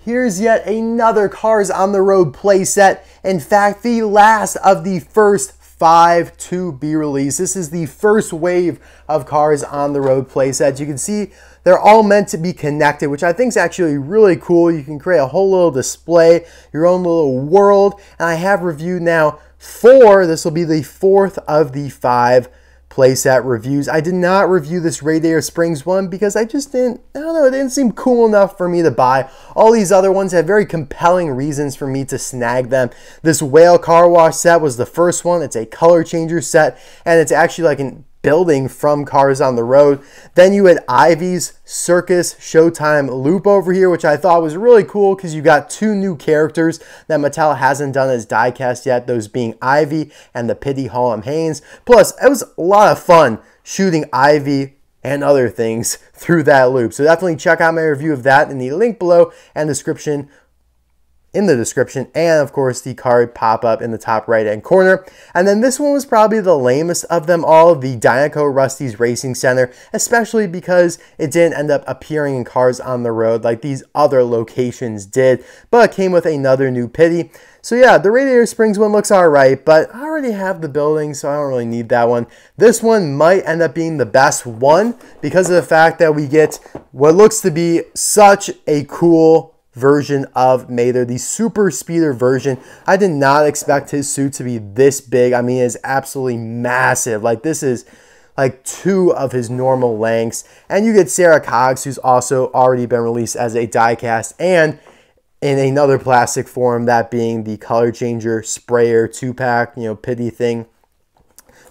Here's yet another Cars on the Road playset. In fact, the last of the first 5 to be released. This is the first wave of Cars on the Road playsets. You can see they're all meant to be connected, which I think is actually really cool. You can create a whole little display, your own little world. And I have reviewed now 4. This will be the 4th of the 5 playset reviews. I did not review this Radiator Springs one because I just didn't, I don't know, it didn't seem cool enough for me to buy. All these other ones had very compelling reasons for me to snag them. This Whale Car Wash set was the first one. It's a color changer set, and it's actually like an building from Cars on the Road. Then you had Ivy's Circus Showtime loop over here, which I thought was really cool because you got 2 new characters that Mattel hasn't done as diecast yet, those being Ivy and the Pity Hallam Haynes. Plus, it was a lot of fun shooting Ivy and other things through that loop. So definitely check out my review of that in the link below and in the description, and of course the card pop-up in the top right hand corner. And then this one was probably the lamest of them all, the Dinoco Rust-eze Racing Center, especially because it didn't end up appearing in Cars on the Road like these other locations did, but it came with another new pity. So yeah, the Radiator Springs one looks alright, but I already have the building, so I don't really need that one. This one might end up being the best one because of the fact that we get what looks to be such a cool version of Mater, the super speeder version. I did not expect his suit to be this big. I mean, it's absolutely massive. Like, this is like 2 of his normal lengths. And you get Sarah Coggs, who's also already been released as a diecast and in another plastic form, that being the color changer sprayer 2-pack, pity thing.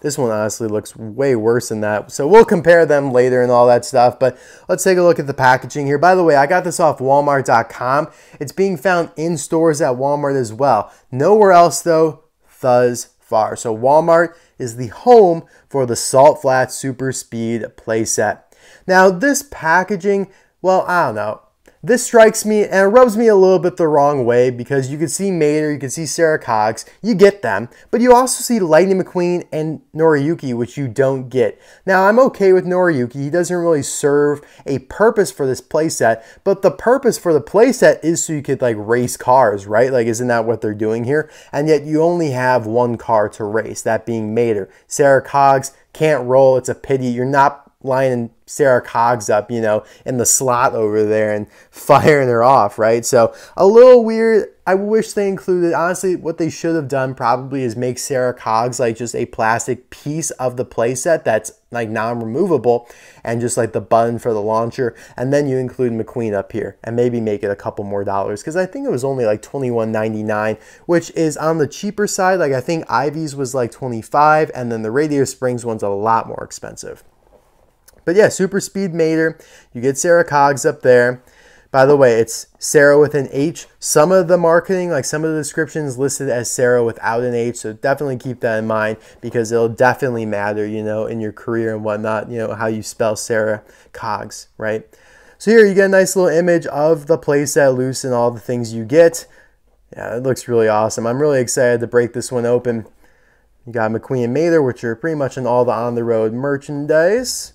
This one honestly looks way worse than that. So we'll compare them later and all that stuff. But let's take a look at the packaging here. By the way, I got this off Walmart.com. It's being found in stores at Walmart as well. Nowhere else though, thus far. So Walmart is the home for the Salt Flat Super Speed playset. Now this packaging, well, I don't know. This strikes me and it rubs me a little bit the wrong way because you can see Mater, you can see Sarah Coggs, you get them, but you also see Lightning McQueen and Noriyuki, which you don't get. Now, I'm okay with Noriyuki. He doesn't really serve a purpose for this playset, but the purpose for the playset is so you could like race cars, right? Like, isn't that what they're doing here? And yet you only have 1 car to race, that being Mater. Sarah Coggs can't roll. It's a pity. You're not lining Sarah Coggs up, in the slot over there and firing her off, right? So a little weird. I wish they included, honestly, what they should have done probably is make Sarah Coggs like just a plastic piece of the playset that's like non-removable and just like the button for the launcher. And then you include McQueen up here and maybe make it a couple more dollars because I think it was only like $21.99, which is on the cheaper side. Like I think Ivy's was like $25 and then the Radiator Springs one's a lot more expensive. But yeah, Super Speed Mater. You get Sarah Coggs up there. By the way, it's Sarah with an H. Some of the marketing, like some of the descriptions listed as Sarah without an H. So definitely keep that in mind because it'll definitely matter, in your career and whatnot, how you spell Sarah Coggs, right? So here you get a nice little image of the playset loose and all the things you get. Yeah, it looks really awesome. I'm really excited to break this one open. You got McQueen and Mater, which are pretty much in all the on-the-road merchandise.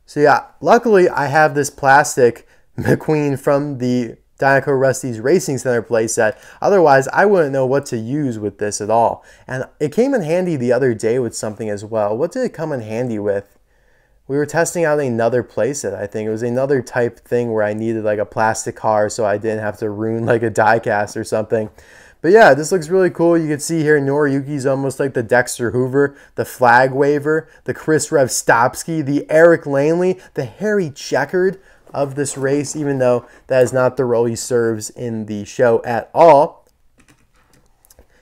So yeah, luckily I have this plastic McQueen from the Dinoco Rust-eze Racing Center playset. Otherwise, I wouldn't know what to use with this at all. And it came in handy the other day with something as well. What did it come in handy with? We were testing out another playset, I think. It was another type thing where I needed like a plastic car so I didn't have to ruin like a diecast or something. But yeah, this looks really cool. You can see here Noriyuki's almost like the Dexter Hoover, the Flag Waver, the Chris Revstopski, the Eric Lanley, the Harry Checkered of this race, even though that is not the role he serves in the show at all.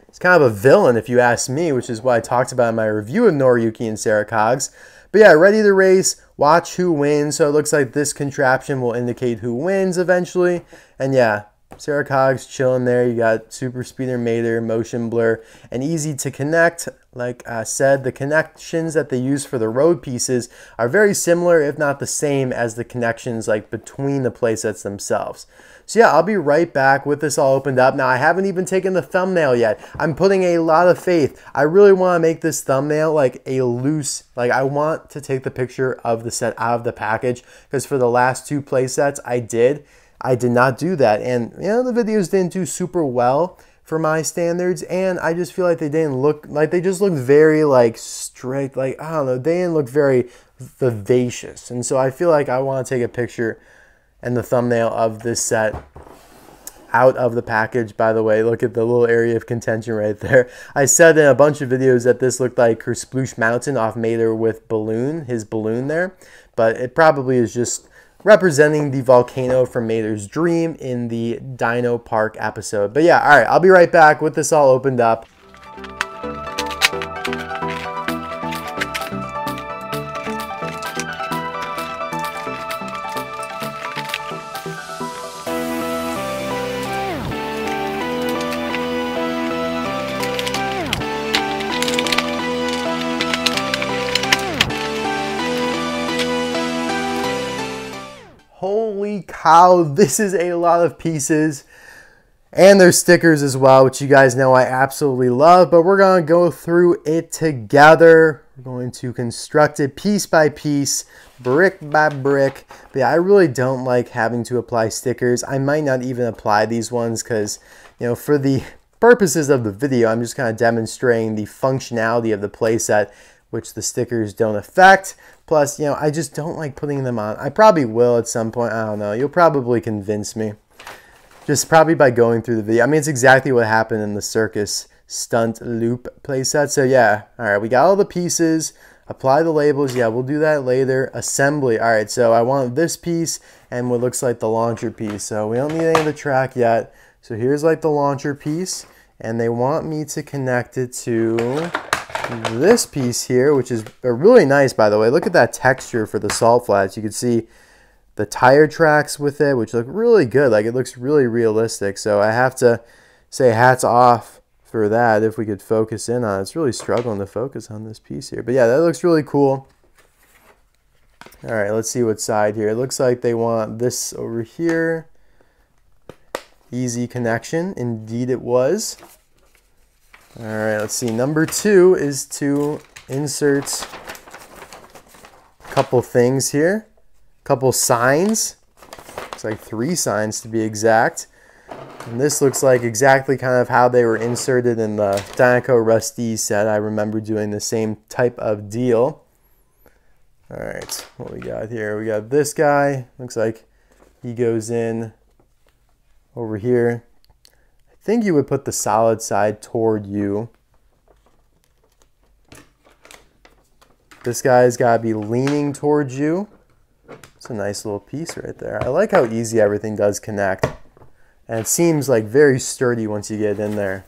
It's kind of a villain if you ask me, which is what I talked about in my review of Noriyuki and Sarah Coggs. But yeah, ready to race, watch who wins. So it looks like this contraption will indicate who wins eventually. And yeah, Sarah Coggs chilling there. You got Super Speeder Mater, Motion Blur, and easy to connect. Like I said, the connections that they use for the road pieces are very similar, if not the same, as the connections like between the playsets themselves. So yeah, I'll be right back with this all opened up. Now, I haven't even taken the thumbnail yet. I'm putting a lot of faith. I really want to make this thumbnail like a loose, like I want to take the picture of the set out of the package, because for the last 2 playsets I did, I did not do that. And, you know, the videos didn't do super well for my standards, and I just feel like they didn't look, like they just looked very like strict, like, I don't know, they didn't look very vivacious. And so I feel like I want to take a picture and the thumbnail of this set out of the package. By the way, look at the little area of contention right there. I said in a bunch of videos that this looked like Kersploosh Mountain off Mater with balloon, his balloon there, but it probably is just representing the volcano from Mater's dream in the Dino Park episode. But yeah, all right, I'll be right back with this all opened up. Holy cow, this is a lot of pieces. And there's stickers as well, which you guys know I absolutely love. But we're going to go through it together. We're going to construct it piece by piece, brick by brick. But yeah, I really don't like having to apply stickers. I might not even apply these ones because, you know, for the purposes of the video, I'm just kind of demonstrating the functionality of the playset, which the stickers don't affect. Plus, you know, I just don't like putting them on. I probably will at some point. I don't know. You'll probably convince me. Just probably by going through the video. I mean, it's exactly what happened in the circus stunt loop playset. So yeah, all right, we got all the pieces. Apply the labels. Yeah, we'll do that later. Assembly. All right, so I want this piece and what looks like the launcher piece. So we don't need any of the track yet. So here's like the launcher piece, and they want me to connect it to this piece here, which is really nice, by the way. Look at that texture for the salt flats. You can see the tire tracks with it, which look really good. Like, it looks really realistic. So I have to say hats off for that. If we could focus in on it. It's really struggling to focus on this piece here. But yeah, that looks really cool. All right, let's see what side here. It looks like they want this over here. Easy connection. Indeed it was. All right, let's see. Number 2 is to insert a couple things here. A couple signs. Looks like 3 signs to be exact. And this looks like exactly kind of how they were inserted in the Dinoco Rust-eze set. I remember doing the same type of deal. All right, what we got here? We got this guy. Looks like he goes in over here. I think you would put the solid side toward you. This guy's got to be leaning towards you. It's a nice little piece right there. I like how easy everything does connect. And it seems like very sturdy once you get in there.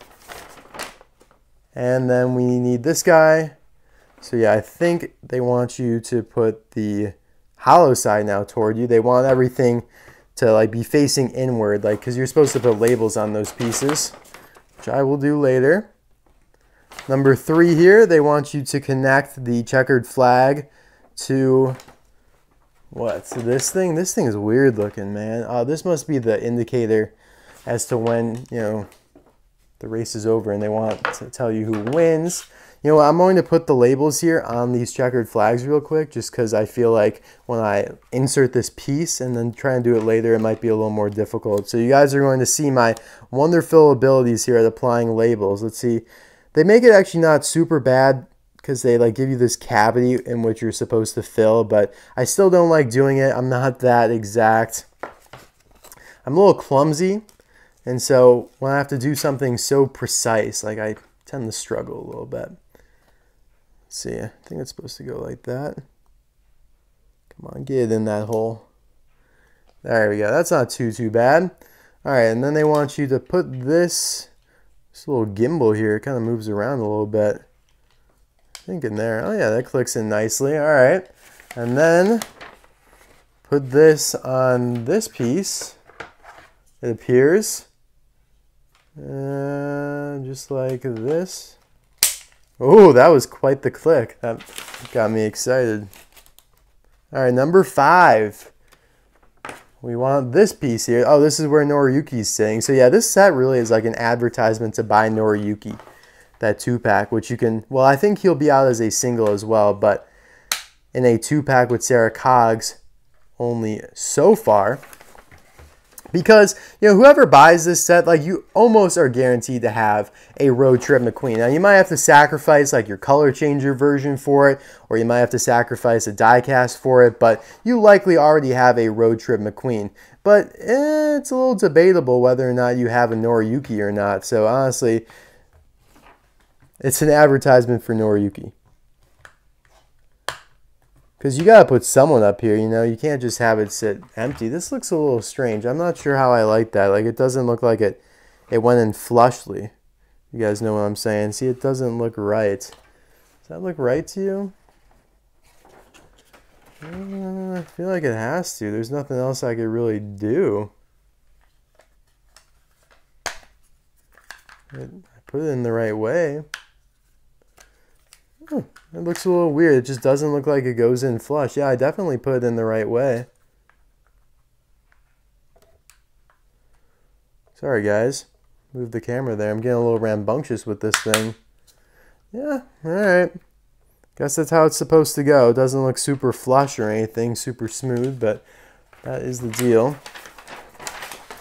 And then we need this guy. So yeah, I think they want you to put the hollow side now toward you. They want everything to like be facing inward, like, because you're supposed to put labels on those pieces, which I will do later. Number 3 here, they want you to connect the checkered flag to what? So this thing is weird looking, man. Oh, this must be the indicator as to when, you know, the race is over and they want to tell you who wins. You know what, I'm going to put the labels here on these checkered flags real quick, just because I feel like when I insert this piece and then try and do it later, it might be a little more difficult. So you guys are going to see my wonderful abilities here at applying labels. Let's see. They make it actually not super bad because they like give you this cavity in which you're supposed to fill, but I still don't like doing it. I'm not that exact. I'm a little clumsy, and so when I have to do something so precise, like I tend to struggle a little bit. Let's see, I think it's supposed to go like that. Come on, get it in that hole. There we go. That's not too bad. All right, and then they want you to put this little gimbal here. It kind of moves around a little bit. I think in there. Oh yeah, that clicks in nicely. All right, and then put this on this piece. It appears just like this. Oh, that was quite the click. That got me excited. All right, number 5. We want this piece here. Oh, this is where Noriyuki's sitting. So yeah, this set really is like an advertisement to buy Noriyuki, that 2-pack, which you can, well, I think he'll be out as a single as well, but in a 2-pack with Sarah Coggs only so far. Because, you know, whoever buys this set, like, you almost are guaranteed to have a Road Trip McQueen. Now, you might have to sacrifice, like, your color changer version for it, or you might have to sacrifice a diecast for it, but you likely already have a Road Trip McQueen. But it's a little debatable whether or not you have a Noriyuki or not. So, honestly, it's an advertisement for Noriyuki. Because you got to put someone up here, you know. You can't just have it sit empty. This looks a little strange. I'm not sure how I like that. Like, it doesn't look like it went in flushly. You guys know what I'm saying. See, it doesn't look right. Does that look right to you? I feel like it has to. There's nothing else I could really do. I put it in the right way. Oh, it looks a little weird. It just doesn't look like it goes in flush. Yeah, I definitely put it in the right way. Sorry, guys. Move the camera there. I'm getting a little rambunctious with this thing. Yeah, alright. Guess that's how it's supposed to go. It doesn't look super flush or anything, super smooth, but that is the deal.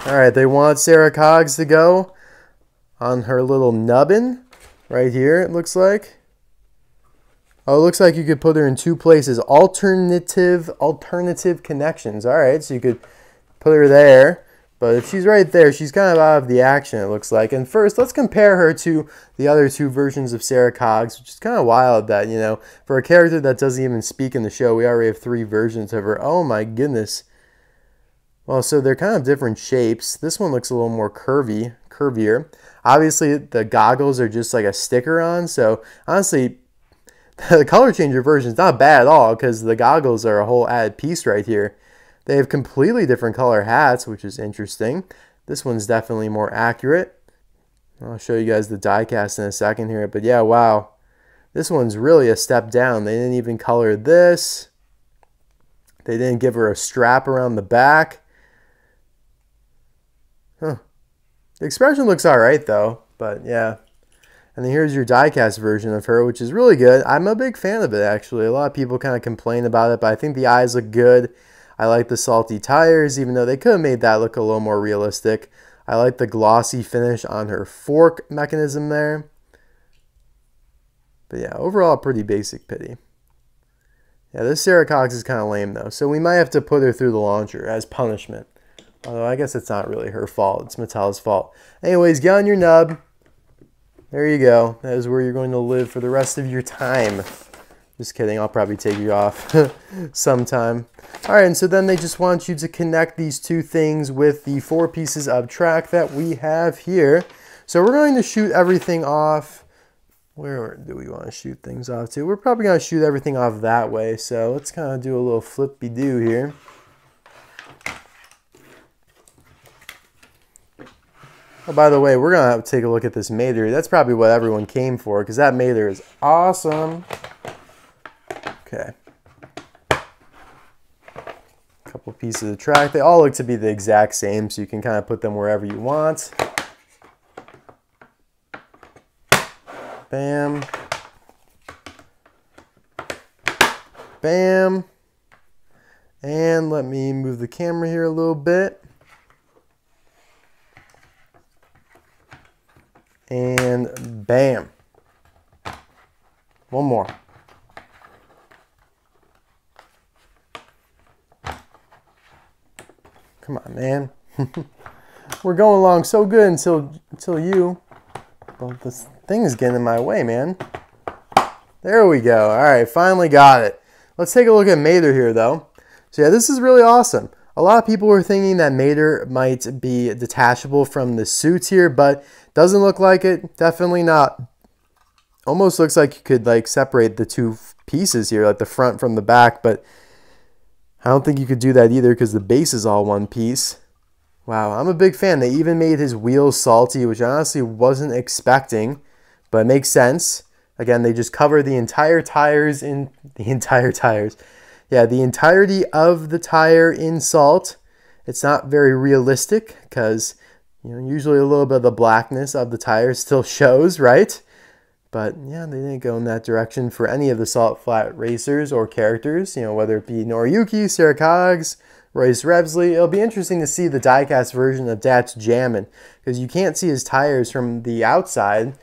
Alright, they want Sarah Coggs to go on her little nubbin right here, it looks like. Oh, it looks like you could put her in two places. Alternative connections. All right, so you could put her there. But if she's right there, she's kind of out of the action, it looks like. And first, let's compare her to the other two versions of Sarah Coggs, which is kind of wild that, you know, for a character that doesn't even speak in the show, we already have 3 versions of her. Oh, my goodness. Well, so they're kind of different shapes. This one looks a little more curvier. Obviously, the goggles are just like a sticker on. So, honestly, the color changer version is not bad at all because the goggles are a whole added piece right here. They have completely different color hats, which is interesting. This one's definitely more accurate. I'll show you guys the diecast in a second here. But yeah, wow. This one's really a step down. They didn't even color this. They didn't give her a strap around the back. Huh. The expression looks alright though, but yeah. And then here's your diecast version of her, which is really good. I'm a big fan of it, actually. A lot of people kind of complain about it, but I think the eyes look good. I like the salty tires, even though they could have made that look a little more realistic. I like the glossy finish on her fork mechanism there. But yeah, overall, pretty basic pity. Yeah, this Sarah Coggs is kind of lame, though. So we might have to put her through the launcher as punishment. Although I guess it's not really her fault. It's Mattel's fault. Anyways, get on your nub. There you go. That is where you're going to live for the rest of your time. Just kidding. I'll probably take you off sometime. All right, and so then they just want you to connect these two things with the 4 pieces of track that we have here. So we're going to shoot everything off. Where do we want to shoot things off to? We're probably going to shoot everything off that way. So let's kind of do a little flippy-do here. Oh, by the way, we're going to have to take a look at this Mater. That's probably what everyone came for, because that Mater is awesome. Okay. A couple pieces of track. They all look to be the exact same, so you can kind of put them wherever you want. Bam. Bam. And let me move the camera here a little bit. And bam. One more. Come on, man. We're going along so good until you. Well, this thing is getting in my way, man. There we go. All right, finally got it. Let's take a look at Mater here, though. So yeah, this is really awesome. A lot of people were thinking that Mater might be detachable from the suits here, but doesn't look like it. Definitely not. Almost looks like you could like separate the 2 pieces here, like the front from the back, but I don't think you could do that either because the base is all one piece. Wow, I'm a big fan. They even made his wheels salty, which I honestly wasn't expecting, but it makes sense. Again, they just cover the entire tires in the entirety of the tire in salt. It's not very realistic because, you know, usually a little bit of the blackness of the tire still shows, right? But yeah, they didn't go in that direction for any of the Salt Flat racers or characters, you know, whether it be Noriyuki, Sarah Coggs, Revsley. It'll be interesting to see the diecast version of Dat's Jammin', because you can't see his tires from the outside.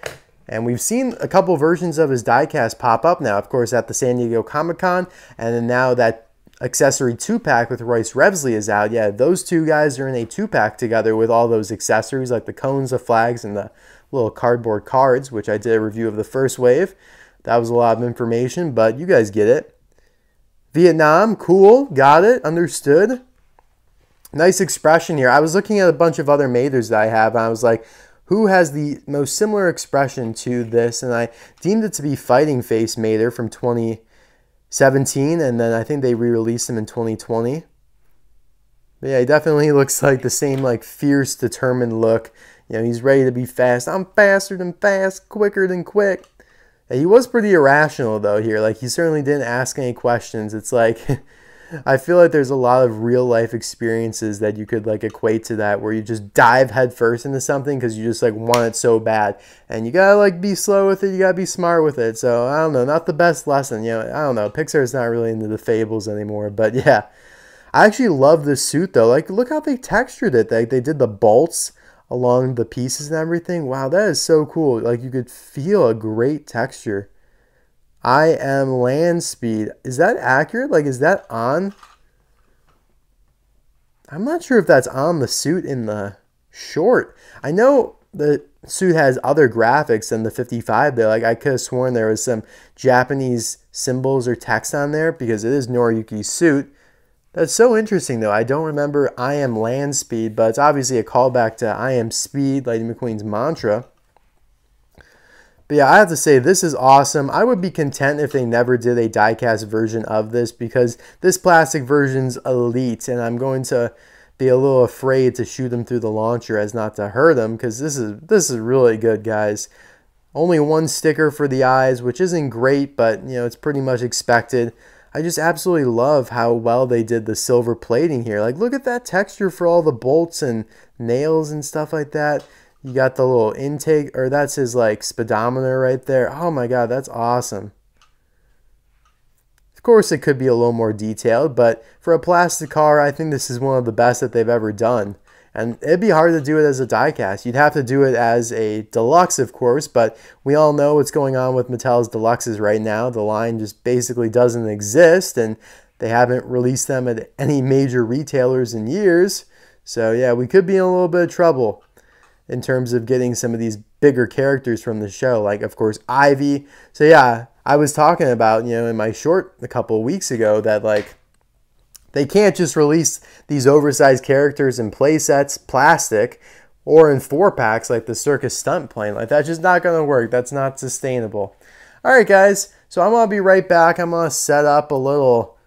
And we've seen a couple versions of his diecast pop up now, of course, at the San Diego Comic-Con. And then now that accessory 2-pack with Royce Revsley is out. Yeah, those two guys are in a 2-pack together with all those accessories like the cones, the flags, and the little cardboard cards, which I did a review of the first wave. That was a lot of information, but you guys get it. Vietnam, cool, got it, understood. Nice expression here. I was looking at a bunch of other Maters that I have, and I was like, who has the most similar expression to this? And I deemed it to be Fighting Face Mater from 2017, and then I think they re-released him in 2020. But yeah, he definitely looks like the same like fierce, determined look. You know, he's ready to be fast. I'm faster than fast, quicker than quick. And he was pretty irrational though here. Like, he certainly didn't ask any questions. It's like, I feel like there's a lot of real life experiences that you could like equate to that, where you just dive headfirst into something because you just like want it so bad, and you gotta like be slow with it, you gotta be smart with it. So I don't know, not the best lesson, you know. I don't know, Pixar's not really into the fables anymore, but yeah, I actually love this suit though. Like, look how they textured it. Like, they did the bolts along the pieces and everything. Wow, that is so cool. Like, you could feel a great texture. I am land speed. Is that accurate? Like, is that on? I'm not sure if that's on the suit in the short. I know the suit has other graphics than the 55 there. Like, I could have sworn there was some Japanese symbols or text on there because it is Noriyuki's suit. That's so interesting though. I don't remember I am land speed, but it's obviously a callback to I am speed, Lightning McQueen's mantra. But yeah, I have to say, this is awesome. I would be content if they never did a diecast version of this, because this plastic version's elite, and I'm going to be a little afraid to shoot them through the launcher as not to hurt them, because this is really good, guys. Only one sticker for the eyes, which isn't great, but you know, it's pretty much expected. I just absolutely love how well they did the silver plating here. Like, look at that texture for all the bolts and nails and stuff like that. You got the little intake, or that's his like speedometer right there. Oh my god, that's awesome. Of course, it could be a little more detailed, but for a plastic car, I think this is one of the best that they've ever done. And it'd be hard to do it as a diecast. You'd have to do it as a deluxe, of course, but we all know what's going on with Mattel's deluxes right now. The line just basically doesn't exist, and they haven't released them at any major retailers in years. So yeah, we could be in a little bit of trouble in terms of getting some of these bigger characters from the show, like, of course, Ivy. So yeah, I was talking about, you know, in my short a couple of weeks ago that, like, they can't just release these oversized characters in playsets, plastic, or in 4-packs like the Circus Stunt Plane. Like, that's just not going to work. That's not sustainable. All right, guys, so I'm going to be right back. I'm going to set up a little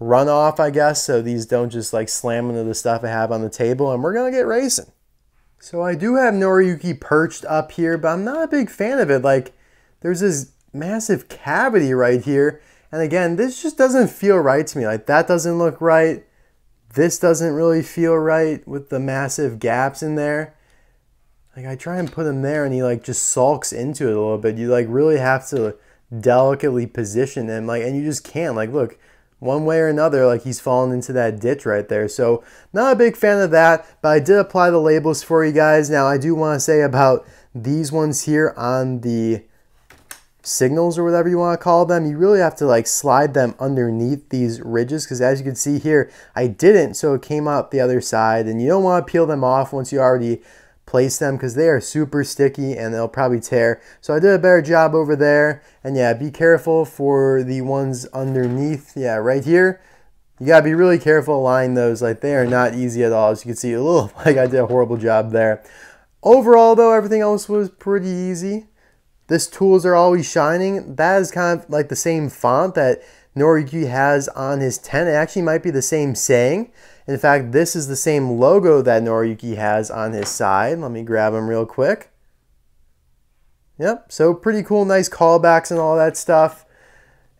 runoff, I guess, so these don't just, like, slam into the stuff I have on the table, and we're going to get racing. So I do have Noriyuki perched up here, but I'm not a big fan of it. Like, there's this massive cavity right here. And again, this just doesn't feel right to me. Like, that doesn't look right. This doesn't really feel right with the massive gaps in there. Like, I try and put him there and he like just sulks into it a little bit. You like really have to delicately position him. Like, and you just can't. Like, look. One way or another, like, he's fallen into that ditch right there. So not a big fan of that, but I did apply the labels for you guys. Now, I do want to say about these ones here on the signals or whatever you want to call them, you really have to like slide them underneath these ridges, because as you can see here, I didn't, so it came out the other side, and you don't want to peel them off once you already place them, because they are super sticky and they'll probably tear. So I did a better job over there. And yeah, be careful for the ones underneath. Yeah, right here, you gotta be really careful aligning those. Like, they are not easy at all. As you can see, a little like I did a horrible job there. Overall though, everything else was pretty easy. This Tools Are Always Shining, that is kind of like the same font that Noriyuki has on his tent. It actually might be the same saying. In fact, this is the same logo that Noriyuki has on his side. Let me grab him real quick. Yep, so pretty cool, nice callbacks and all that stuff.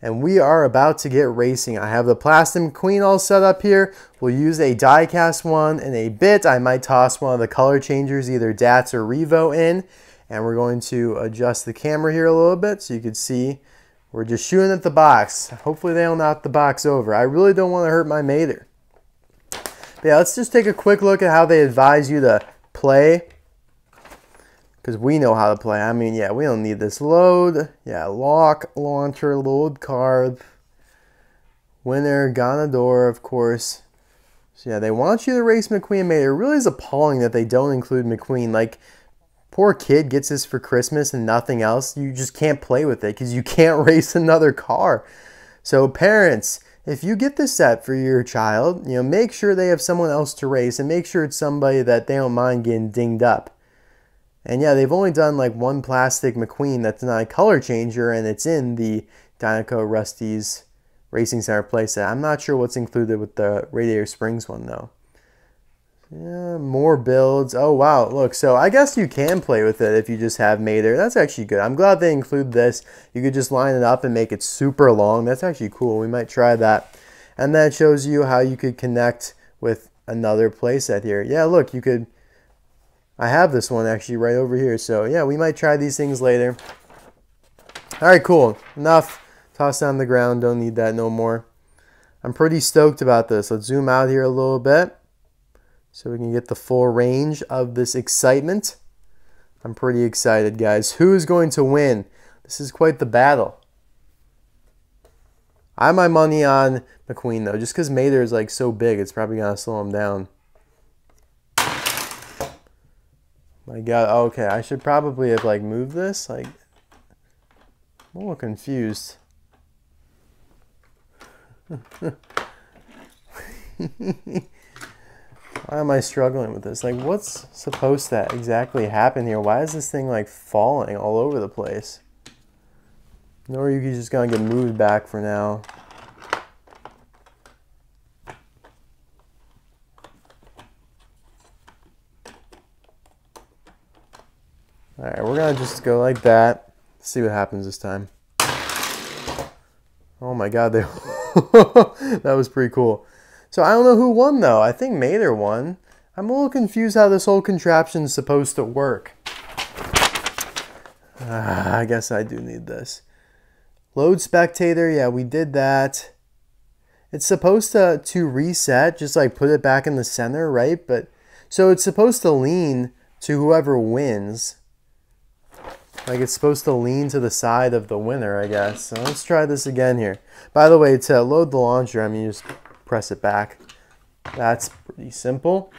And we are about to get racing. I have the plastic McQueen all set up here. We'll use a die-cast one in a bit. I might toss one of the color changers, either DATS or Revo in. And we're going to adjust the camera here a little bit so you can see we're just shooting at the box. Hopefully they don't knock the box over. I really don't want to hurt my Mater. But yeah, let's just take a quick look at how they advise you to play. Because we know how to play. I mean, yeah, we don't need this. Load. Yeah, lock, launcher, load card. Winner, Ganador, of course. So yeah, they want you to race McQueen. Mate, it really is appalling that they don't include McQueen. Like, poor kid gets this for Christmas and nothing else. You just can't play with it because you can't race another car. So parents, if you get this set for your child, you know, make sure they have someone else to race and make sure it's somebody that they don't mind getting dinged up. And yeah, they've only done like one plastic McQueen that's not a color changer, and it's in the Dinoco Rust-eze Racing Center playset. I'm not sure what's included with the Radiator Springs one though. Yeah, more builds. Oh wow, look, so I guess you can play with it if you just have Mater. That's actually good. I'm glad they include this. You could just line it up and make it super long. That's actually cool. We might try that. And then it shows you how you could connect with another playset here. Yeah, look, you could... I have this one actually right over here. So yeah, we might try these things later. All right, cool. Enough. Toss it on the ground. Don't need that no more. I'm pretty stoked about this. Let's zoom out here a little bit so we can get the full range of this excitement. I'm pretty excited, guys. Who is going to win? This is quite the battle. I have my money on McQueen, though. Just because Mater is like so big, it's probably going to slow him down. My God. Okay, I should probably have like moved this. Like, I'm a little confused. Why am I struggling with this? Like, what's supposed to exactly happen here? Why is this thing like falling all over the place? Or you just gonna get moved back for now. Alright, we're gonna just go like that. See what happens this time. Oh my God, they that was pretty cool. So I don't know who won though. I think Mater won. I'm a little confused how this whole contraption is supposed to work. I guess I do need this. Load spectator, yeah, we did that. It's supposed to reset, just like put it back in the center, right? But so it's supposed to lean to whoever wins. Like it's supposed to lean to the side of the winner, I guess. So let's try this again here. By the way, to load the launcher, I mean, you just press it back. That's pretty simple.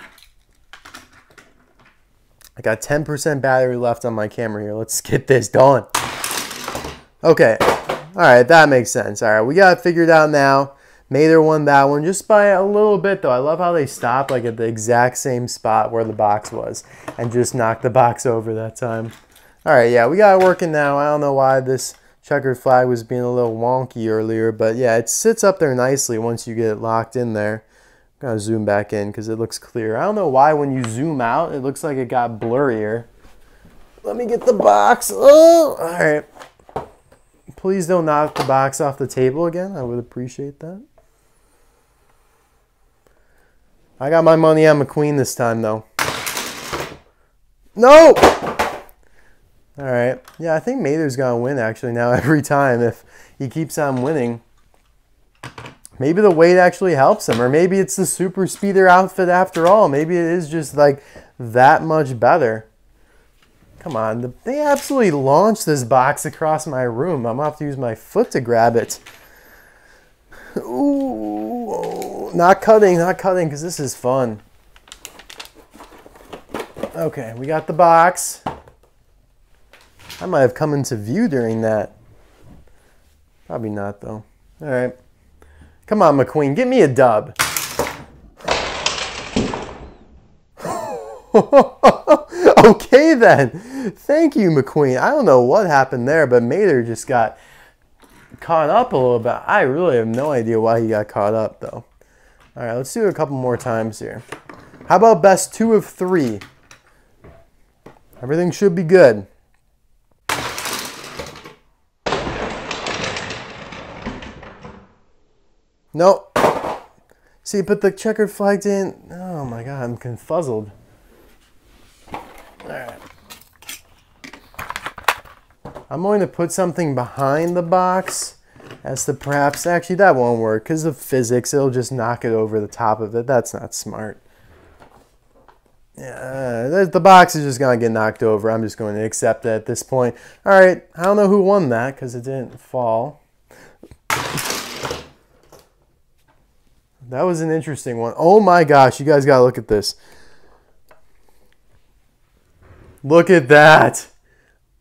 I got 10% battery left on my camera here. Let's get this done. Okay. All right, that makes sense. All right, we got it figured out now. Mater won that one just by a little bit, though. I love how they stopped like at the exact same spot where the box was and just knocked the box over that time. All right, yeah, we got it working now. I don't know why this checkered flag was being a little wonky earlier, but yeah, it sits up there nicely once you get it locked in there. I'm gonna zoom back in because it looks clear. I don't know why when you zoom out, it looks like it got blurrier. Let me get the box. Oh, all right. Please don't knock the box off the table again. I would appreciate that. I got my money on McQueen this time, though. No! All right. Yeah, I think Mater's going to win, actually, now every time if he keeps on winning. Maybe the weight actually helps him, or maybe it's the super speeder outfit after all. Maybe it is just, like, that much better. Come on. They absolutely launched this box across my room. I'm going to have to use my foot to grab it. Ooh. Not cutting, because this is fun. Okay, we got the box. I might have come into view during that. Probably not, though. All right. Come on, McQueen. Get me a dub. Okay, then. Thank you, McQueen. I don't know what happened there, but Mater just got caught up a little bit. I really have no idea why he got caught up, though. All right, let's do it a couple more times here. How about best 2 of 3? Everything should be good. Nope. See, but the checkered flag didn't... Oh my God, I'm confuzzled. Alright. I'm going to put something behind the box as to perhaps, actually that won't work because of physics. It'll just knock it over the top of it. That's not smart. Yeah, the box is just going to get knocked over. I'm just going to accept it at this point. All right, I don't know who won that because it didn't fall. That was an interesting one. Oh my gosh, you guys got to look at this. Look at that.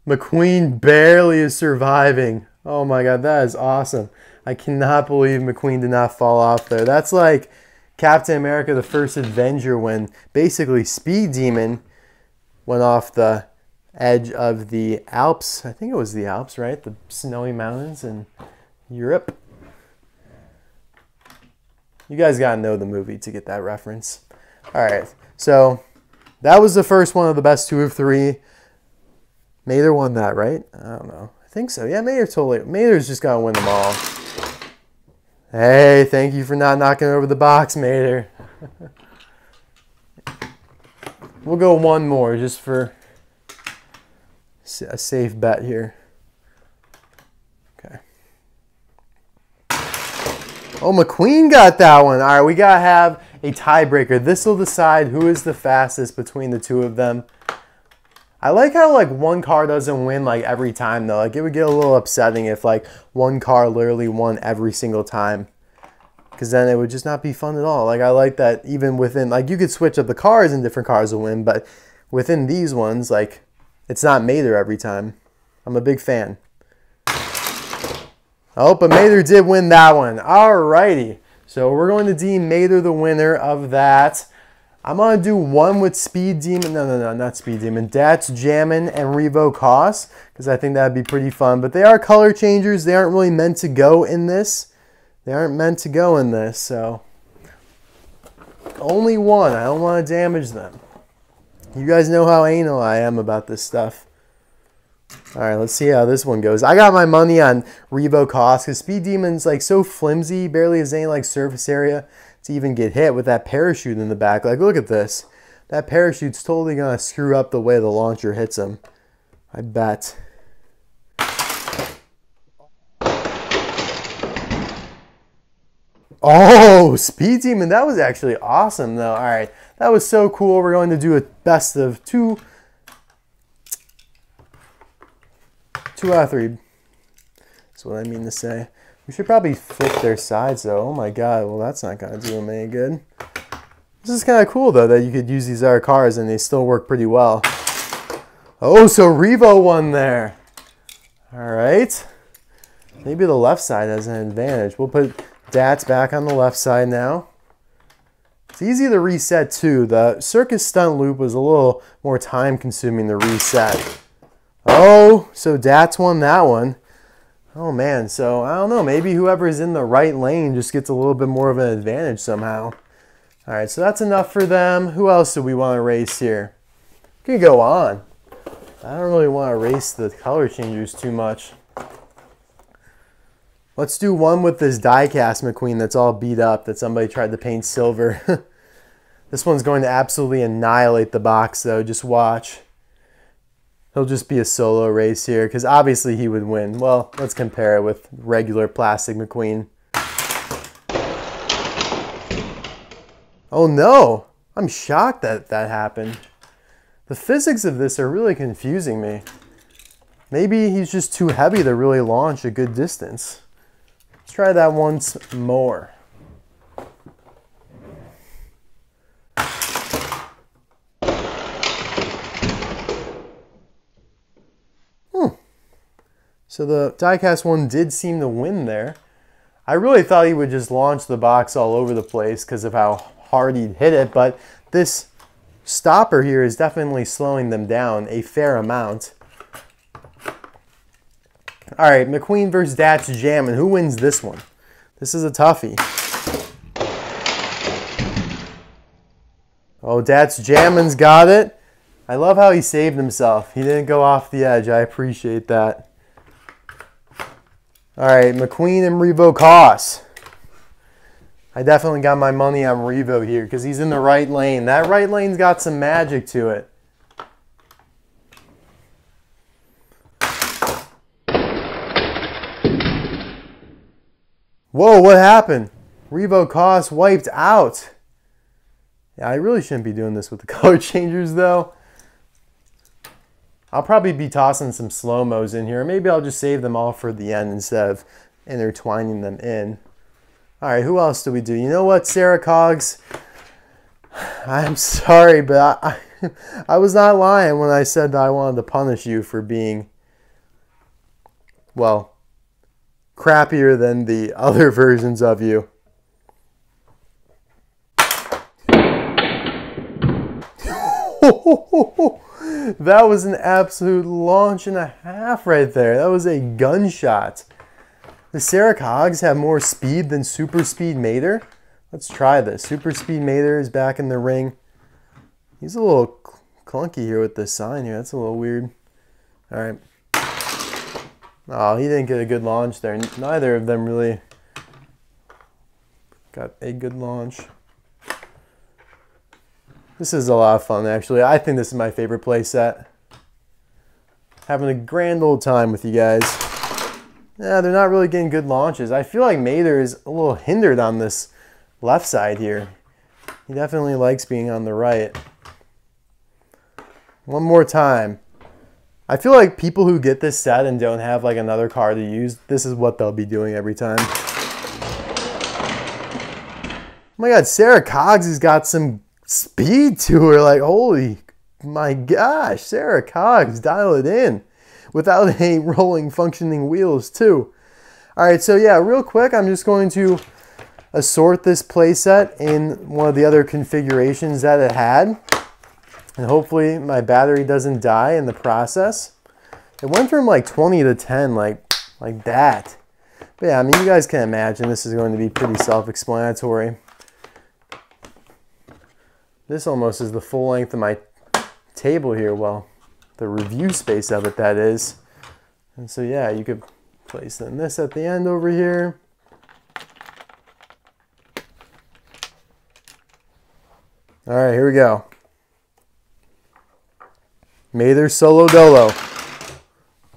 McQueen barely is surviving. Oh my god, that is awesome. I cannot believe McQueen did not fall off there. That's like Captain America the First Avenger when basically Speed Demon went off the edge of the Alps. I think it was the Alps, right? The snowy mountains in Europe. You guys got to know the movie to get that reference. All right, so that was the first one of the best 2 of 3. Mather won that, right? I don't know. I think so. Yeah, Mather's just got to win them all. Hey, thank you for not knocking over the box, Mather. We'll go one more just for a safe bet here. Okay. Oh, McQueen got that one. All right, we got to have a tiebreaker. This will decide who is the fastest between the two of them. I like how like one car doesn't win like every time though. Like it would get a little upsetting if like one car literally won every single time. Because then it would just not be fun at all. Like I like that even within, like you could switch up the cars and different cars will win. But within these ones, like it's not Mather every time. I'm a big fan. Oh, but Mather did win that one. Alrighty. So we're going to deem Mather the winner of that. I'm going to do one with Speed Demon. No, not Speed Demon. That's Jammin' and Revo Coggs, because I think that would be pretty fun. But they are color changers. They aren't really meant to go in this. They aren't meant to go in this, so only one. I don't want to damage them. You guys know how anal I am about this stuff. All right, let's see how this one goes. I got my money on Revo Coggs because Speed Demon's like so flimsy, barely has any like surface area to even get hit with that parachute in the back. Like, look at this. That parachute's totally going to screw up the way the launcher hits him. I bet. Oh, Speed Demon. That was actually awesome, though. All right. That was so cool. We're going to do a best of 2. 2 out of 3. That's what I mean to say. We should probably flip their sides, though. Oh, my God. Well, that's not going to do them any good. This is kind of cool, though, that you could use these other cars and they still work pretty well. Oh, so Revo won there. All right. Maybe the left side has an advantage. We'll put Dats back on the left side now. It's easy to reset, too. The circus stunt loop was a little more time-consuming to reset. Oh, so Dats won that one. Oh, man. So, I don't know. Maybe whoever is in the right lane just gets a little bit more of an advantage somehow. All right, so that's enough for them. Who else do we want to race here? We can go on. I don't really want to race the color changers too much. Let's do one with this die-cast McQueen that's all beat up that somebody tried to paint silver. This one's going to absolutely annihilate the box, though. Just watch. He'll just be a solo race here because obviously he would win. Well, let's compare it with regular plastic McQueen. Oh no, I'm shocked that that happened. The physics of this are really confusing me. Maybe he's just too heavy to really launch a good distance. Let's try that once more. So the diecast one did seem to win there. I really thought he would just launch the box all over the place because of how hard he'd hit it, but this stopper here is definitely slowing them down a fair amount. All right, McQueen versus Dats Jammin'. Who wins this one? This is a toughie. Oh, Dats Jammin's got it. I love how he saved himself. He didn't go off the edge. I appreciate that. All right, McQueen and Revo Coggs. I definitely got my money on Revo here because he's in the right lane. That right lane's got some magic to it. Whoa, what happened? Revo cost wiped out. Yeah, I really shouldn't be doing this with the color changers though. I'll probably be tossing some slow-mos in here. Maybe I'll just save them all for the end instead of intertwining them in. All right, who else do we do? You know what, Sarah Coggs? I'm sorry, but I was not lying when I said that I wanted to punish you for being, well, crappier than the other versions of you. That was an absolute launch and a half right there. That was a gunshot. Does Sarah Coggs have more speed than Super Speed Mater? Let's try this. Super Speed Mater is back in the ring. He's a little clunky here with this sign here. That's a little weird. All right. Oh, he didn't get a good launch there. Neither of them really got a good launch. This is a lot of fun, actually. I think this is my favorite playset. Having a grand old time with you guys. Yeah, they're not really getting good launches. I feel like Mater is a little hindered on this left side here. He definitely likes being on the right. One more time. I feel like people who get this set and don't have like another car to use, this is what they'll be doing every time. Oh my God, Sarah Coggs has got some speed to her. Like, holy my gosh, Sarah Coggs, dial it in without any rolling functioning wheels too. All right, so yeah, real quick, I'm just going to assort this playset in one of the other configurations that it had. And hopefully my battery doesn't die in the process. It went from like 20 to 10 like that. But yeah, I mean, you guys can imagine this is going to be pretty self-explanatory. This almost is the full length of my table here. Well, the review space of it, that is. And so yeah, you could place then this at the end over here. All right, here we go. Mater Solo Dolo.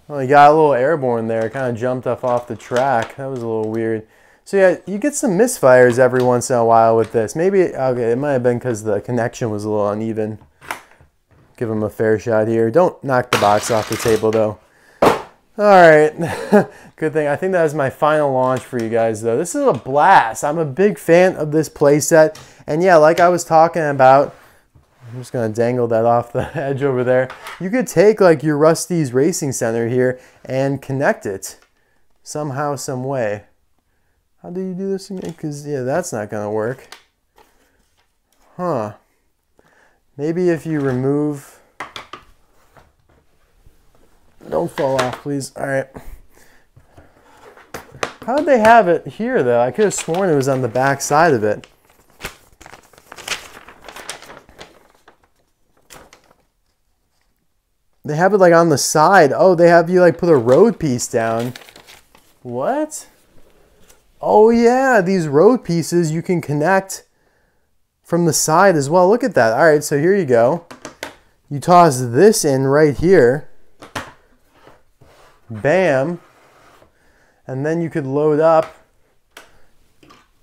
Oh, he got a little airborne there. Kind of jumped off the track. That was a little weird. So yeah, you get some misfires every once in a while with this. Maybe, okay, it might have been because the connection was a little uneven. Give him a fair shot here. Don't knock the box off the table though. All right, good thing. I think that was my final launch for you guys though. This is a blast. I'm a big fan of this playset. And yeah, like I was talking about, I'm just gonna dangle that off the edge over there. You could take like your Rust-eze Racing Center here and connect it somehow, some way. How do you do this again? Because yeah, that's not gonna work. Huh. Maybe if you remove, don't fall off, please. All right. How did they have it here though? I could have sworn it was on the back side of it. They have it like on the side. Oh, they have you like put a road piece down. What? Oh yeah, these road pieces you can connect from the side as well. Look at that. All right, so here you go. You toss this in right here. Bam. And then you could load up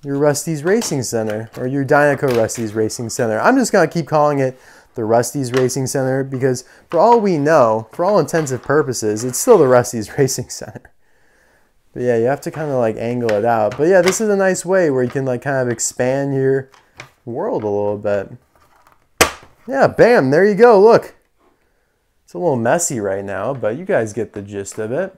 your Rust-eze Racing Center or your Dinoco Rust-eze Racing Center. I'm just going to keep calling it the Rust-eze Racing Center because for all we know, for all intents and purposes, it's still the Rust-eze Racing Center. But yeah, you have to kind of like angle it out. But yeah, this is a nice way where you can like kind of expand your world a little bit. Yeah, bam, there you go. Look, it's a little messy right now, but you guys get the gist of it.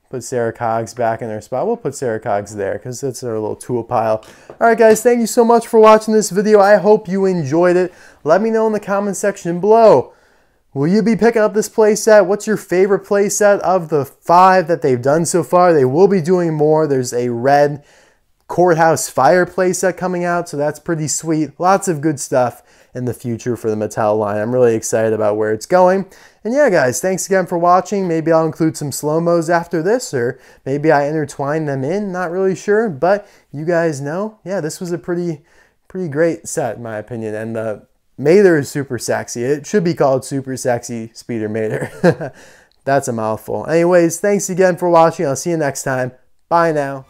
Put Sarah Coggs back in her spot. We'll put Sarah Coggs there because that's our little tool pile. All right, guys, thank you so much for watching this video. I hope you enjoyed it. Let me know in the comment section below. Will you be picking up this playset? What's your favorite playset of the 5 that they've done so far? They will be doing more. There's a red Courthouse Fire playset coming out, so that's pretty sweet. Lots of good stuff in the future for the Mattel line. I'm really excited about where it's going. And yeah, guys, thanks again for watching. Maybe I'll include some slow-mos after this, or maybe I intertwine them in. Not really sure, but you guys know. Yeah, this was a pretty great set, in my opinion. And the Mater is super sexy. It should be called Super Sexy Speeder Mater. That's a mouthful. Anyways, thanks again for watching. I'll see you next time. Bye now.